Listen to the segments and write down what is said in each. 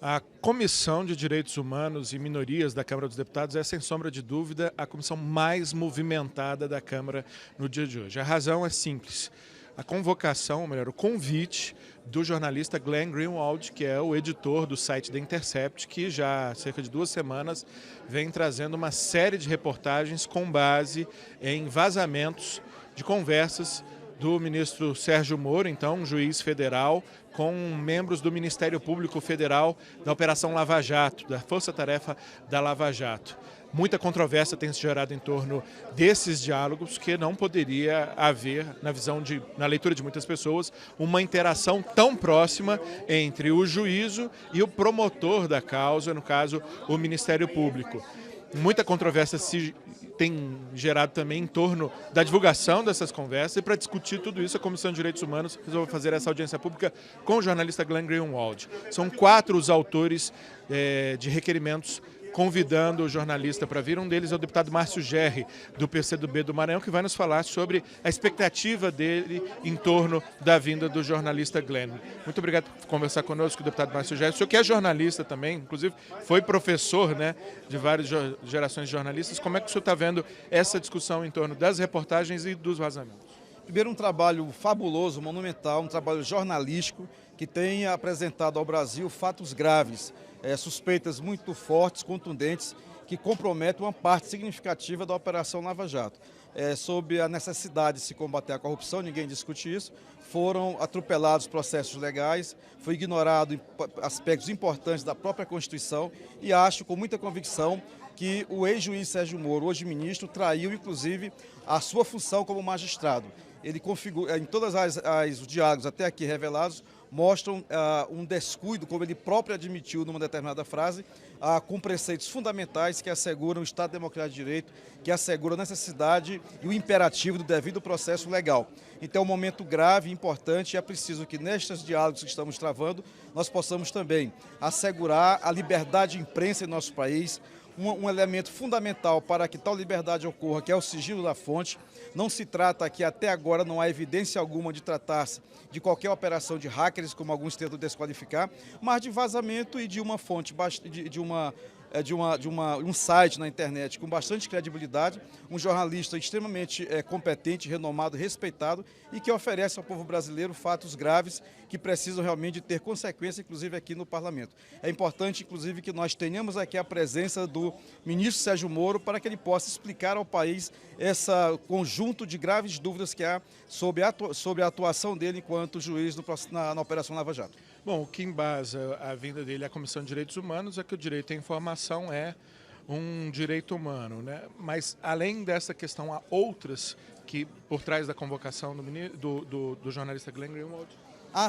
A Comissão de Direitos Humanos e Minorias da Câmara dos Deputados é, sem sombra de dúvida, a comissão mais movimentada da Câmara no dia de hoje. A razão é simples. A convocação, ou melhor, o convite do jornalista Glenn Greenwald, que é o editor do site The Intercept, que já há cerca de 2 semanas vem trazendo uma série de reportagens com base em vazamentos de conversas do ministro Sérgio Moro, então juiz federal, com membros do Ministério Público Federal da Operação Lava Jato, da Força Tarefa da Lava Jato. Muita controvérsia tem se gerado em torno desses diálogos, que não poderia haver, na leitura de muitas pessoas, uma interação tão próxima entre o juízo e o promotor da causa, no caso, o Ministério Público. Muita controvérsia se tem gerado também em torno da divulgação dessas conversas, e para discutir tudo isso, a Comissão de Direitos Humanos resolveu fazer essa audiência pública com o jornalista Glenn Greenwald. São 4 os autores de requerimentos convidando o jornalista para vir. Um deles é o deputado Márcio Gerri, do PCdoB do Maranhão, que vai nos falar sobre a expectativa dele em torno da vinda do jornalista Glenn. Muito obrigado por conversar conosco, deputado Márcio Gerri. O senhor que é jornalista também, inclusive foi professor, né, de várias gerações de jornalistas. Como é que o senhor está vendo essa discussão em torno das reportagens e dos vazamentos? Primeiro, um trabalho fabuloso, monumental, um trabalho jornalístico que tem apresentado ao Brasil fatos graves, suspeitas muito fortes, contundentes, que comprometem uma parte significativa da Operação Lava Jato. Sobre a necessidade de se combater a corrupção, ninguém discute isso, foram atropelados processos legais, foi ignorado aspectos importantes da própria Constituição, e acho com muita convicção que o ex-juiz Sérgio Moro, hoje ministro, traiu inclusive a sua função como magistrado. Ele configura, em todos os diálogos até aqui revelados, mostram um descuido, como ele próprio admitiu numa determinada frase, com preceitos fundamentais que asseguram o Estado Democrático de Direito, que asseguram a necessidade e o imperativo do devido processo legal. Então é um momento grave e importante, e é preciso que nestes diálogos que estamos travando, nós possamos também assegurar a liberdade de imprensa em nosso país, um elemento fundamental para que tal liberdade ocorra, que é o sigilo da fonte. Não se trata aqui, até agora, não há evidência alguma de tratar-se de qualquer operação de hackers, como alguns tentam desqualificar, mas de vazamento e de uma fonte, um site na internet com bastante credibilidade, um jornalista extremamente competente, renomado, respeitado, e que oferece ao povo brasileiro fatos graves que precisam realmente ter consequência, inclusive aqui no Parlamento. É importante, inclusive, que nós tenhamos aqui a presença do ministro Sérgio Moro para que ele possa explicar ao país esse conjunto de graves dúvidas que há sobre a atuação dele enquanto juiz na Operação Lava Jato. Bom, o que embasa a vinda dele à Comissão de Direitos Humanos é que o direito à informação é um direito humano, né? Mas, além dessa questão, há outras que, por trás da convocação do jornalista Glenn Greenwald?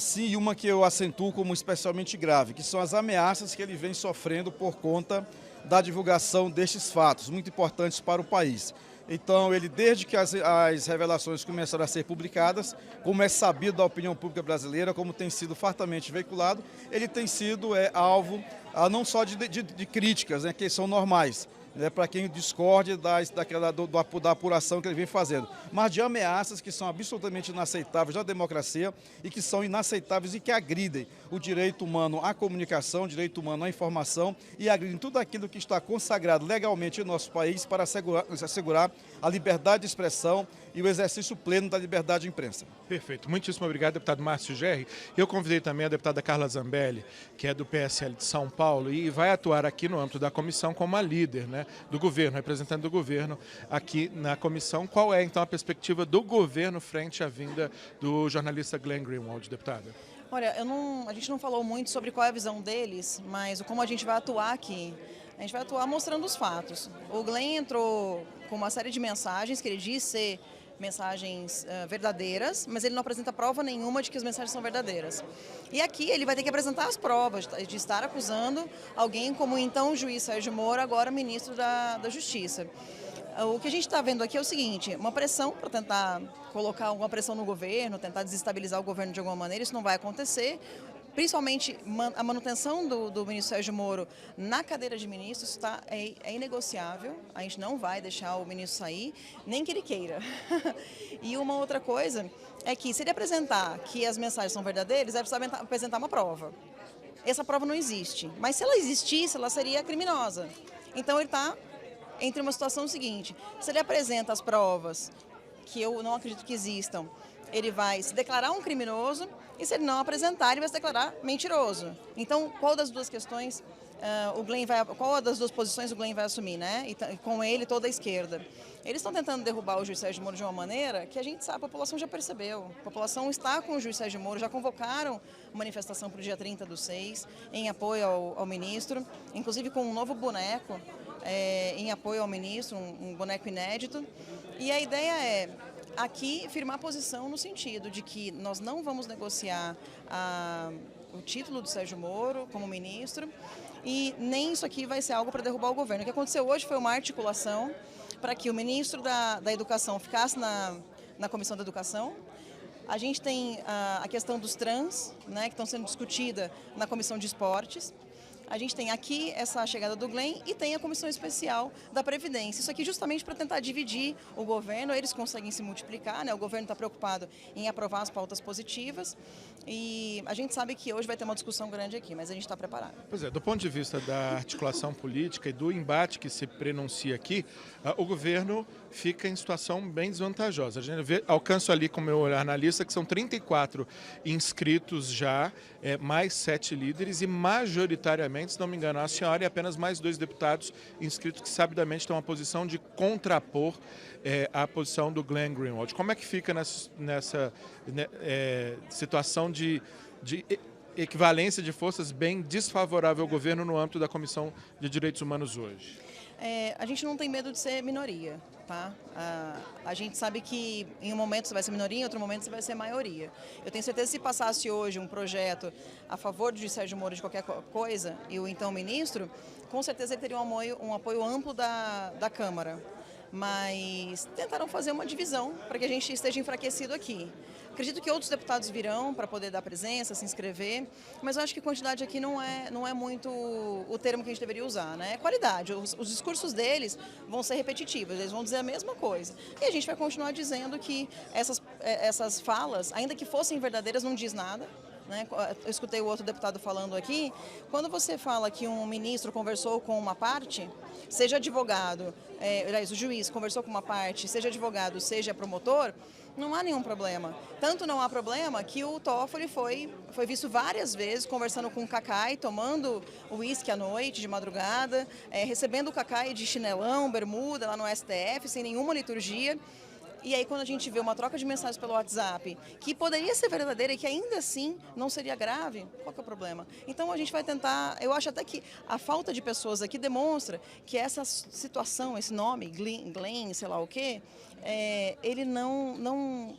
Sim, e uma que eu acentuo como especialmente grave, que são as ameaças que ele vem sofrendo por conta da divulgação destes fatos, muito importantes para o país. Então, ele, desde que as revelações começaram a ser publicadas, como é sabido da opinião pública brasileira, como tem sido fartamente veiculado, ele tem sido alvo não só de críticas, né, que são normais, né, para quem discorde da apuração que ele vem fazendo, mas de ameaças que são absolutamente inaceitáveis na democracia e que são inaceitáveis e que agridem o direito humano à comunicação, o direito humano à informação, e agridem tudo aquilo que está consagrado legalmente em nosso país para assegurar a liberdade de expressão e o exercício pleno da liberdade de imprensa. Perfeito. Muitíssimo obrigado, deputado Márcio Gerri. Eu convidei também a deputada Carla Zambelli, que é do PSL de São Paulo, e vai atuar aqui no âmbito da comissão como a líder, né, do governo, representante do governo aqui na comissão. Qual é, então, a perspectiva do governo frente à vinda do jornalista Glenn Greenwald, deputada? Olha, a gente não falou muito sobre qual é a visão deles, mas como a gente vai atuar aqui. A gente vai atuar mostrando os fatos. O Glenn entrou com uma série de mensagens que ele diz ser mensagens verdadeiras, mas ele não apresenta prova nenhuma de que as mensagens são verdadeiras. E aqui ele vai ter que apresentar as provas de estar acusando alguém como então o juiz Sérgio Moro, agora ministro da Justiça. O que a gente está vendo aqui é o seguinte, uma pressão para tentar colocar alguma pressão no governo, tentar desestabilizar o governo de alguma maneira, isso não vai acontecer. Principalmente a manutenção do ministro Sérgio Moro na cadeira de ministros é inegociável, a gente não vai deixar o ministro sair, nem que ele queira. E uma outra coisa é que se ele apresentar que as mensagens são verdadeiras, ele vai precisar apresentar uma prova. essa prova não existe. Mas se ela existisse, ela seria criminosa. Então ele está entre uma situação seguinte: se ele apresenta as provas, que eu não acredito que existam, ele vai se declarar um criminoso, e se ele não apresentar, ele vai se declarar mentiroso. Então, qual das duas questões qual das duas posições o Glenn vai assumir, né? E com ele toda a esquerda. Eles estão tentando derrubar o juiz Sérgio Moro de uma maneira que a gente sabe, a população já percebeu. A população está com o juiz Sérgio Moro, já convocaram manifestação para o dia 30/6 em apoio ao ministro, inclusive com um novo boneco em apoio ao ministro, um boneco inédito. E a ideia é aqui firmar posição no sentido de que nós não vamos negociar o título do Sérgio Moro como ministro, e nem isso aqui vai ser algo para derrubar o governo. O que aconteceu hoje foi uma articulação para que o ministro da Educação ficasse na Comissão da Educação. A gente tem a questão dos trans, né, que estão sendo discutida na Comissão de Esportes. A gente tem aqui essa chegada do Glenn e tem a Comissão Especial da Previdência. Isso aqui justamente para tentar dividir o governo, eles conseguem se multiplicar, né? O governo está preocupado em aprovar as pautas positivas, e a gente sabe que hoje vai ter uma discussão grande aqui, mas a gente está preparado. Pois é, do ponto de vista da articulação política e do embate que se prenuncia aqui, o governo fica em situação bem desvantajosa. A gente alcança ali, com o meu olhar na lista, que são 34 inscritos já, mais 7 líderes, e majoritariamente, se não me engano, a senhora e apenas mais 2 deputados inscritos que sabidamente estão na posição de contrapor a posição do Glenn Greenwald. Como é que fica nessa situação de equivalência de forças bem desfavorável ao governo no âmbito da Comissão de Direitos Humanos hoje? A gente não tem medo de ser minoria, tá? A gente sabe que em um momento você vai ser minoria, em outro momento você vai ser maioria. Eu tenho certeza que se passasse hoje um projeto a favor de Sérgio Moro de qualquer coisa, e o então ministro, com certeza ele teria um apoio amplo da Câmara. Mas tentaram fazer uma divisão para que a gente esteja enfraquecido aqui. Acredito que outros deputados virão para poder dar presença, se inscrever, mas eu acho que quantidade aqui não é muito o termo que a gente deveria usar, né? É qualidade. Os discursos deles vão ser repetitivos, eles vão dizer a mesma coisa. E a gente vai continuar dizendo que essas falas, ainda que fossem verdadeiras, não diz nada. Eu escutei o outro deputado falando aqui, quando você fala que um ministro conversou com uma parte, seja advogado, o juiz conversou com uma parte, seja advogado, seja promotor, não há nenhum problema. Tanto não há problema que o Toffoli foi visto várias vezes conversando com o Cacai, tomando uísque à noite, de madrugada, recebendo o Cacai de chinelão, bermuda lá no STF, sem nenhuma liturgia. E aí, quando a gente vê uma troca de mensagens pelo WhatsApp, que poderia ser verdadeira e que ainda assim não seria grave, qual que é o problema? Então, a gente vai tentar, eu acho até que a falta de pessoas aqui demonstra que essa situação, esse nome, Glenn, sei lá o quê, ele não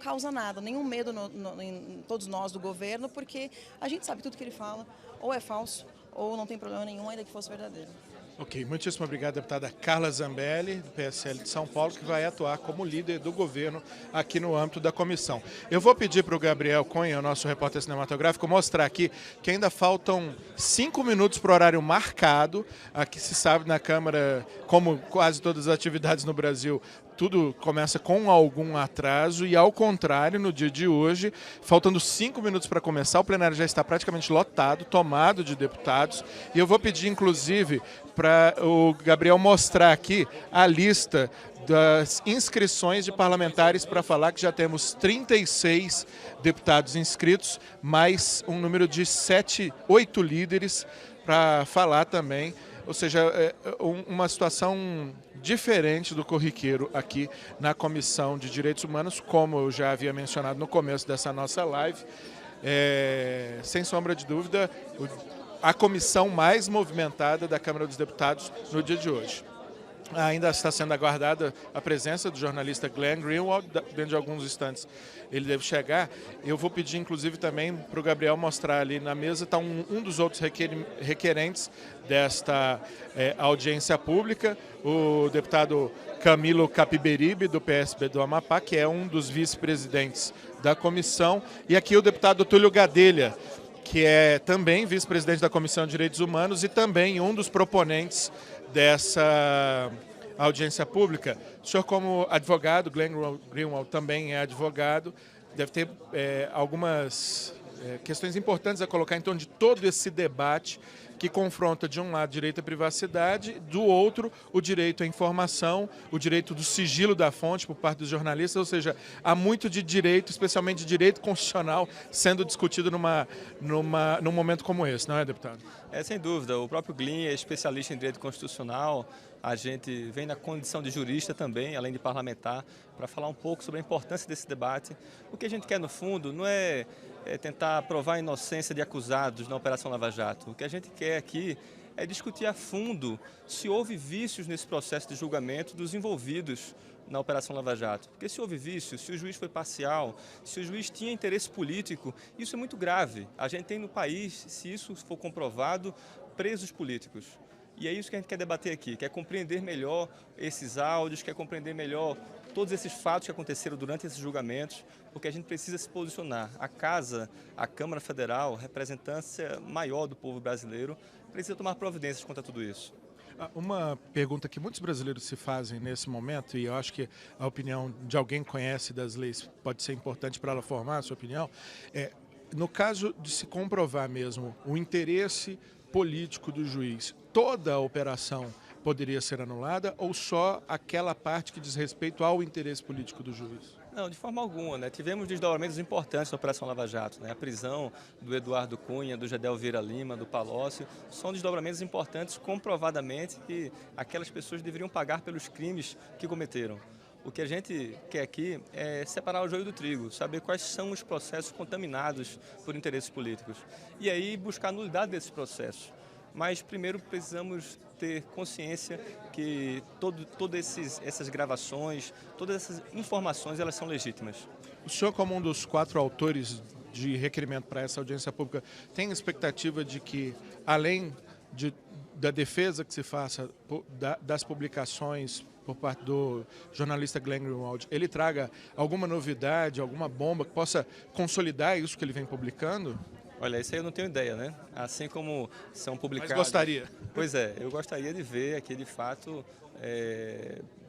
causa nada, nenhum medo em todos nós do governo, porque a gente sabe tudo que ele fala, ou é falso, ou não tem problema nenhum, ainda que fosse verdadeiro. Ok, muitíssimo obrigado, deputada Carla Zambelli, do PSL de São Paulo, que vai atuar como líder do governo aqui no âmbito da comissão. Eu vou pedir para o Gabriel Cunha, o nosso repórter cinematográfico, mostrar aqui que ainda faltam 5 minutos para o horário marcado. Aqui se sabe na Câmara, como quase todas as atividades no Brasil, tudo começa com algum atraso, e ao contrário, no dia de hoje, faltando 5 minutos para começar, o plenário já está praticamente lotado, tomado de deputados, e eu vou pedir, inclusive, para o Gabriel mostrar aqui a lista das inscrições de parlamentares, para falar que já temos 36 deputados inscritos, mais um número de 8 líderes para falar também, ou seja, uma situação diferente do corriqueiro aqui na Comissão de Direitos Humanos, como eu já havia mencionado no começo dessa nossa live. Sem sombra de dúvida, a comissão mais movimentada da Câmara dos Deputados no dia de hoje. Ainda está sendo aguardada a presença do jornalista Glenn Greenwald, dentro de alguns instantes ele deve chegar. Eu vou pedir, inclusive, também para o Gabriel mostrar ali na mesa, está um dos outros requerentes desta audiência pública, o deputado Camilo Capiberibe, do PSB do Amapá, que é um dos vice-presidentes da comissão, e aqui o deputado Túlio Gadelha, que é também vice-presidente da Comissão de Direitos Humanos e também um dos proponentes dessa audiência pública. O senhor, como advogado, Glenn Greenwald também é advogado, deve ter algumas questões importantes a colocar em torno de todo esse debate que confronta, de um lado, direito à privacidade, do outro, o direito à informação, o direito do sigilo da fonte por parte dos jornalistas, ou seja, há muito de direito, especialmente de direito constitucional, sendo discutido num momento como esse, não é, deputado? Sem dúvida. O próprio Glyn é especialista em direito constitucional. A gente vem na condição de jurista também, além de parlamentar, para falar um pouco sobre a importância desse debate. O que a gente quer, no fundo, não é tentar provar a inocência de acusados na Operação Lava Jato. O que a gente quer aqui é discutir a fundo se houve vícios nesse processo de julgamento dos envolvidos na Operação Lava Jato. Porque se houve vícios, se o juiz foi parcial, se o juiz tinha interesse político, isso é muito grave. A gente tem no país, se isso for comprovado, presos políticos. E é isso que a gente quer debater aqui, quer compreender melhor esses áudios, quer compreender melhor todos esses fatos que aconteceram durante esses julgamentos, porque a gente precisa se posicionar. A Casa, a Câmara Federal, representância maior do povo brasileiro, precisa tomar providências contra tudo isso. Uma pergunta que muitos brasileiros se fazem nesse momento, e eu acho que a opinião de alguém que conhece das leis pode ser importante para ela formar a sua opinião, no caso de se comprovar mesmo o interesse político do juiz, toda a operação poderia ser anulada ou só aquela parte que diz respeito ao interesse político do juiz? Não, de forma alguma, né? Tivemos desdobramentos importantes na Operação Lava Jato, né? A prisão do Eduardo Cunha, do Gedel Vieira Lima, do Palocci, são desdobramentos importantes comprovadamente que aquelas pessoas deveriam pagar pelos crimes que cometeram. O que a gente quer aqui é separar o joio do trigo, saber quais são os processos contaminados por interesses políticos e aí buscar a nulidade desses processos. Mas primeiro precisamos ter consciência que todas essas gravações, todas essas informações, elas são legítimas. O senhor, como um dos 4 autores de requerimento para essa audiência pública, tem expectativa de que, além da defesa que se faça das publicações por parte do jornalista Glenn Greenwald, ele traga alguma novidade, alguma bomba que possa consolidar isso que ele vem publicando? Olha, isso aí eu não tenho ideia, né? Assim como são publicados... Mas gostaria. Pois é, eu gostaria de ver aqui, de fato,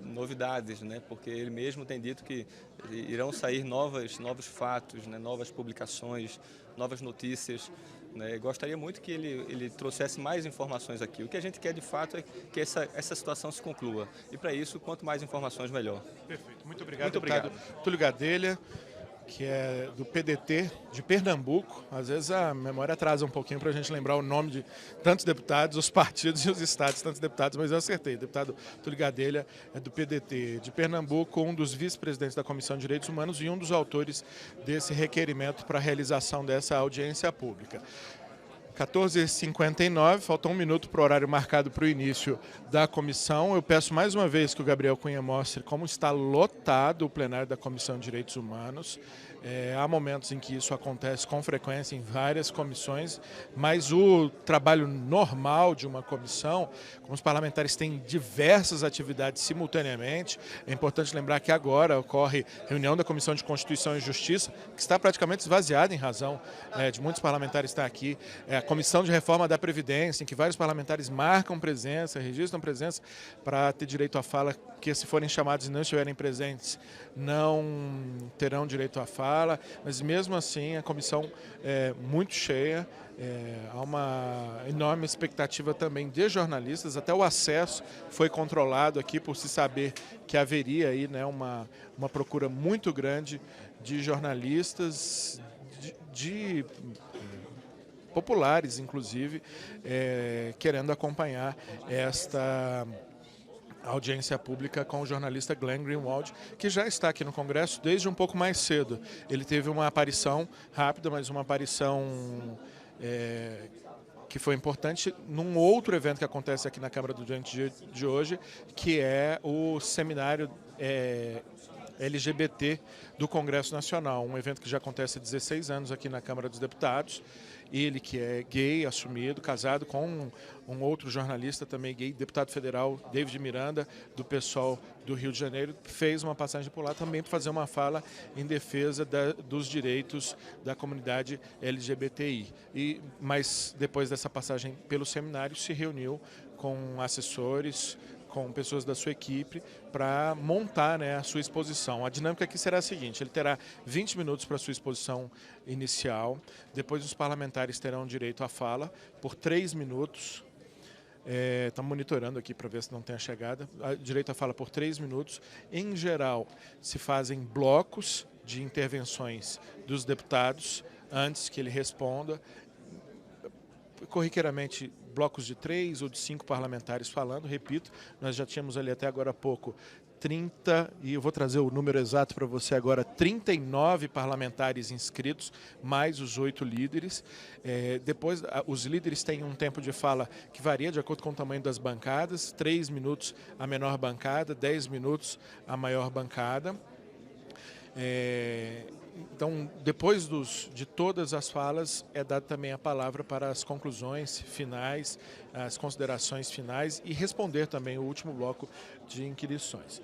novidades, né? Porque ele mesmo tem dito que irão sair novos fatos, né? Novas publicações, novas notícias. Né? Gostaria muito que ele trouxesse mais informações aqui. O que a gente quer, de fato, é que essa situação se conclua. E, para isso, quanto mais informações, melhor. Perfeito. Muito obrigado, muito obrigado. Túlio Gadelha, que é do PDT de Pernambuco. Às vezes a memória atrasa um pouquinho para a gente lembrar o nome de tantos deputados, os partidos e os estados, tantos deputados, mas eu acertei. Deputado Túlio Gadelha é do PDT de Pernambuco, um dos vice-presidentes da Comissão de Direitos Humanos e um dos autores desse requerimento para a realização dessa audiência pública. 14h59, faltou 1 minuto para o horário marcado para o início da comissão. Eu peço mais uma vez que o Gabriel Cunha mostre como está lotado o plenário da Comissão de Direitos Humanos. Há momentos em que isso acontece com frequência em várias comissões, mas o trabalho normal de uma comissão, como os parlamentares têm diversas atividades simultaneamente, é importante lembrar que agora ocorre reunião da Comissão de Constituição e Justiça, que está praticamente esvaziada em razão de muitos parlamentares estar aqui, a Comissão de Reforma da Previdência, em que vários parlamentares marcam presença, registram presença para ter direito à fala, que se forem chamados e não estiverem presentes, não terão direito à fala, mas mesmo assim a comissão é muito cheia, há uma enorme expectativa também de jornalistas, até o acesso foi controlado aqui por se saber que haveria aí, né, uma procura muito grande de jornalistas, de populares, inclusive, querendo acompanhar esta audiência pública com o jornalista Glenn Greenwald, que já está aqui no Congresso desde um pouco mais cedo. Ele teve uma aparição rápida, mas uma aparição que foi importante num outro evento que acontece aqui na Câmara durante de hoje, que é o seminário LGBT do Congresso Nacional, um evento que já acontece há 16 anos aqui na Câmara dos Deputados. Ele, que é gay, assumido, casado com um outro jornalista também gay, deputado federal, David Miranda, do PSOL do Rio de Janeiro, fez uma passagem por lá também para fazer uma fala em defesa dos direitos da comunidade LGBTI. Mas depois dessa passagem pelo seminário, se reuniu com assessores, com pessoas da sua equipe para montar, né, a sua exposição. A dinâmica aqui será a seguinte: ele terá 20 minutos para a sua exposição inicial, depois os parlamentares terão direito à fala por 3 minutos. Estamos monitorando aqui para ver se não tem a chegada. Direito à fala por 3 minutos. Em geral, se fazem blocos de intervenções dos deputados antes que ele responda. Corriqueiramente, blocos de 3 ou de 5 parlamentares falando. Repito, nós já tínhamos ali até agora há pouco 30, e eu vou trazer o número exato para você agora, 39 parlamentares inscritos, mais os 8 líderes. Depois, os líderes têm um tempo de fala que varia de acordo com o tamanho das bancadas, 3 minutos a menor bancada, 10 minutos a maior bancada. Então, depois de todas as falas, é dada também a palavra para as conclusões finais, as considerações finais e responder também o último bloco de inquirições.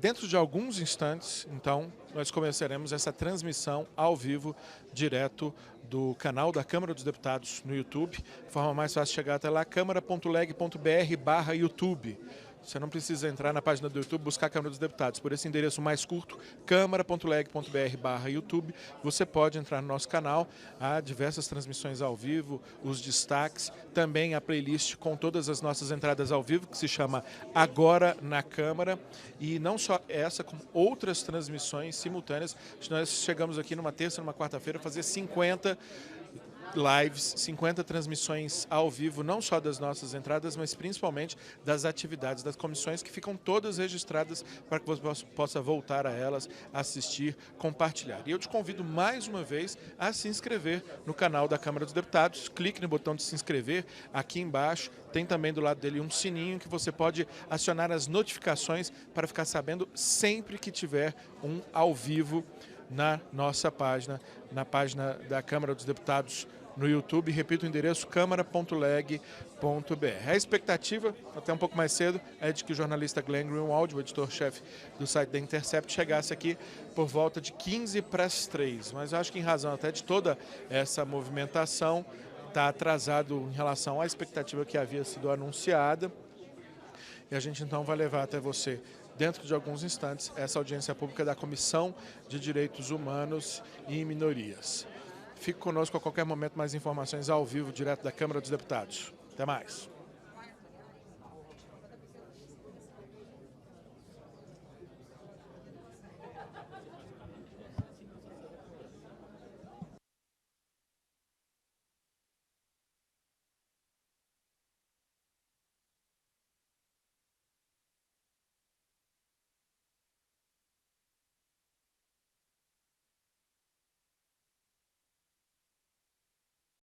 Dentro de alguns instantes, então, nós começaremos essa transmissão ao vivo, direto do canal da Câmara dos Deputados no YouTube. A forma mais fácil de chegar até lá, câmara.leg.br/YouTube. Você não precisa entrar na página do YouTube, buscar a Câmara dos Deputados. Por esse endereço mais curto, câmara.leg.br/YouTube, você pode entrar no nosso canal. Há diversas transmissões ao vivo, os destaques, também a playlist com todas as nossas entradas ao vivo, que se chama Agora na Câmara. E não só essa, como outras transmissões simultâneas. Nós chegamos aqui numa terça, numa quarta-feira, a fazer 50 lives, 50 transmissões ao vivo, não só das nossas entradas, mas principalmente das atividades das comissões, que ficam todas registradas para que você possa voltar a elas, assistir, compartilhar. E eu te convido mais uma vez a se inscrever no canal da Câmara dos Deputados. Clique no botão de se inscrever aqui embaixo. Tem também do lado dele um sininho que você pode acionar as notificações para ficar sabendo sempre que tiver um ao vivo na nossa página, na página da Câmara dos Deputados no YouTube. Repito o endereço, câmara.leg.br. A expectativa, até um pouco mais cedo, é de que o jornalista Glenn Greenwald, o editor-chefe do site da Intercept, chegasse aqui por volta de 15:03. Mas eu acho que, em razão até de toda essa movimentação, está atrasado em relação à expectativa que havia sido anunciada. E a gente então vai levar até você, dentro de alguns instantes, essa audiência pública da Comissão de Direitos Humanos e Minorias. Fique conosco a qualquer momento, mais informações ao vivo, direto da Câmara dos Deputados. Até mais.